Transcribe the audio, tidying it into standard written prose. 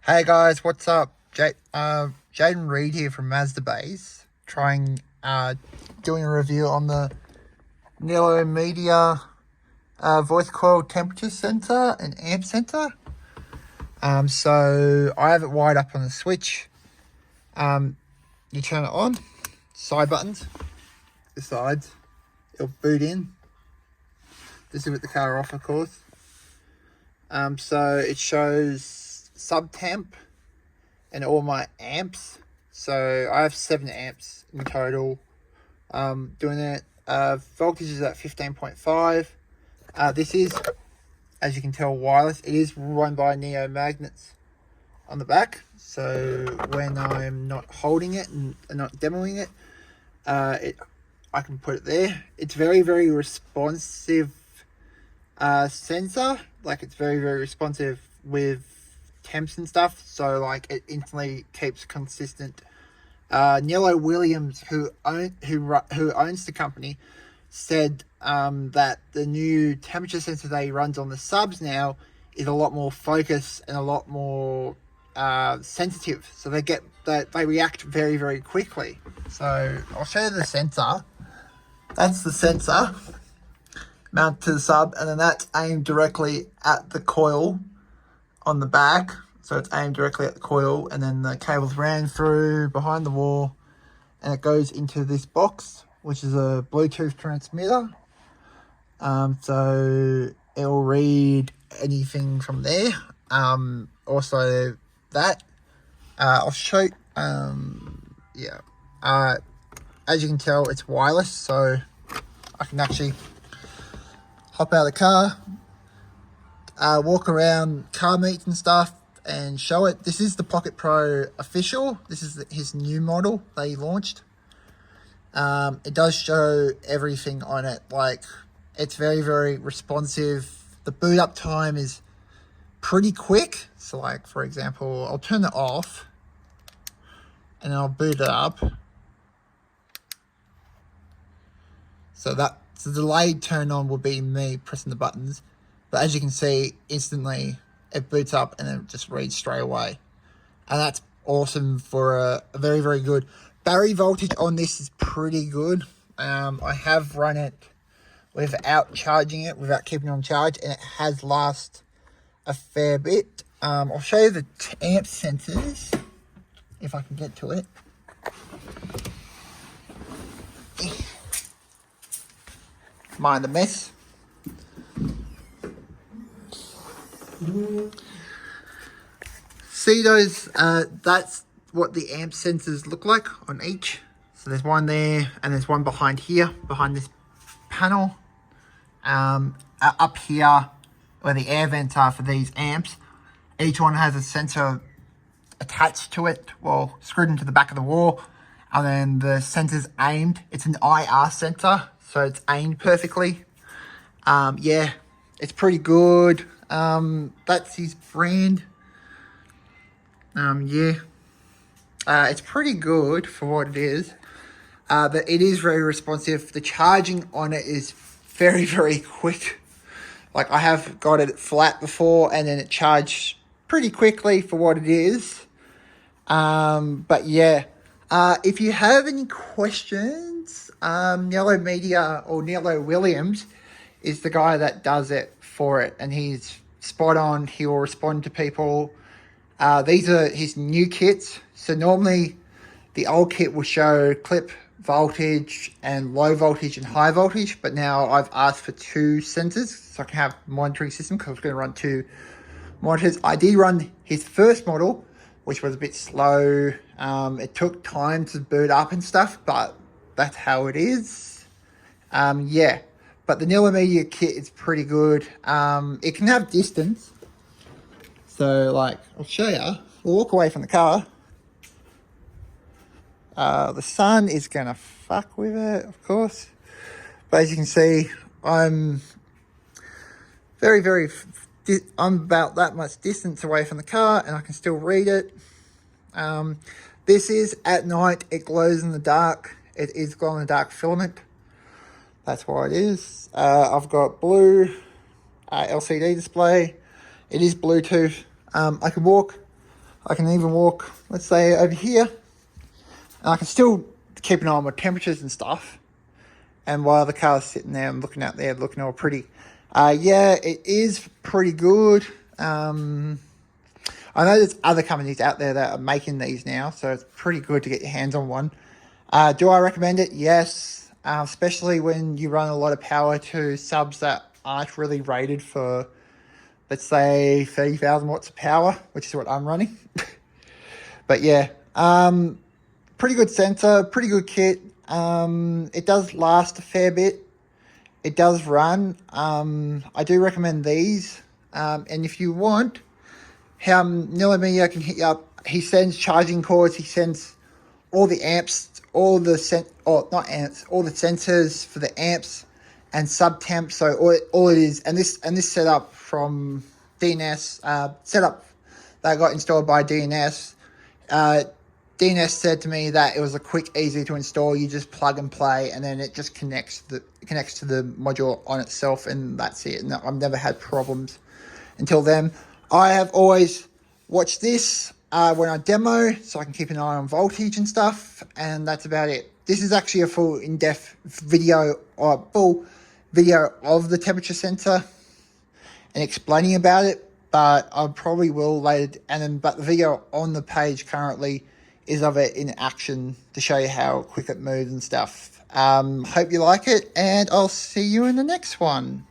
Hey guys, what's up? Jaden Reed here from Mazda Base, doing a review on the Nilo Media voice coil temperature sensor and amp sensor. So I have it wired up on the switch. You turn it on, side buttons, the sides, it'll boot in. This is with the car off, of course. So it shows sub temp and all my amps. So I have 7 amps in total. Doing it. Voltage is at 15.5. This is, as you can tell, wireless. It is run by Neo magnets on the back. So when I'm not holding it and not demoing it, I can put it there. It's very, very responsive sensor. Like, it's very, very responsive with temps and stuff, so like it instantly keeps consistent. Nilo Williams, who owns the company, said that the new temperature sensor that he runs on the subs now is a lot more focused and a lot more sensitive, so they react very, very quickly. So I'll show you the sensor. That's the sensor mounted to the sub, and then that's aimed directly at the coil on the back. So it's aimed directly at the coil, and then the cables ran through behind the wall, and it goes into this box, which is a Bluetooth transmitter. So it'll read anything from there. Also that I'll show. Yeah. As you can tell, it's wireless, so I can actually hop out of the car, walk around car meets and stuff and show it. This is the Pocket Pro official. This is his new model they launched. It does show everything on it. Like, it's very, very responsive. The boot up time is pretty quick. So like, for example, I'll turn it off and I'll boot it up. So that's the delayed turn on will be me pressing the buttons. But as you can see, instantly it boots up and then it just reads straight away. And that's awesome for a very, very good. Battery voltage on this is pretty good. I have run it without charging it, without keeping it on charge, and it has lasted a fair bit. I'll show you the amp sensors, if I can get to it. Mind the mess. See those? That's what the amp sensors look like on each. So there's one there, and there's one behind here, behind this panel. Up here, where the air vents are for these amps, each one has a sensor attached to it, well, screwed into the back of the wall, and then the sensor's aimed. It's an IR sensor, so it's aimed perfectly. Yeah, it's pretty good. That's his brand. Yeah. It's pretty good for what it is. But it is very responsive. The charging on it is very, very quick. Like, I have got it flat before, and then it charged pretty quickly for what it is. But yeah, if you have any questions, Nilo Media, or Nilo Williams, is the guy that does it for it, and he's spot on. He will respond to people. These are his new kits. So normally the old kit will show clip voltage and low voltage and high voltage, but now I've asked for 2 sensors so I can have monitoring system, because I was going to run 2 monitors. I did run his first model, which was a bit slow. It took time to boot up and stuff, but that's how it is. Yeah, but the Nilo Media kit is pretty good. It can have distance. So, like, I'll show you. We'll walk away from the car. The sun is going to fuck with it, of course. But as you can see, I'm very, very... I'm about that much distance away from the car, and I can still read it. This is at night. It glows in the dark. It is glow-in-the-dark filament. That's why it is. I've got blue LCD display. It is Bluetooth. I can walk I can even walk, let's say, over here, and I can still keep an eye on my temperatures and stuff. And while the car's sitting there, I'm looking out there, looking all pretty. Yeah, it is pretty good. I know there's other companies out there that are making these now, so it's pretty good to get your hands on one. Do I recommend it? Yes, especially when you run a lot of power to subs that aren't really rated for, let's say, 30,000 watts of power, which is what I'm running. But yeah, pretty good sensor, pretty good kit. It does last a fair bit. It does run. I do recommend these. And if you want, Nilamia can hit you up. He sends charging cords. He sends all the amps, all the sensors for the amps and sub temp. So all it is, and this setup from DNS setup that got installed by DNS. DNS said to me that it was a quick, easy to install. You just plug and play, and then it just connects to the module on itself, and that's it. And I've never had problems until then. I have always watched this when I demo, so I can keep an eye on voltage and stuff, and that's about it. This is actually a full in-depth video, or full video of the temperature sensor and explaining about it, but I probably will later. But the video on the page currently is of it in action to show you how quick it moves and stuff. Hope you like it, and I'll see you in the next one.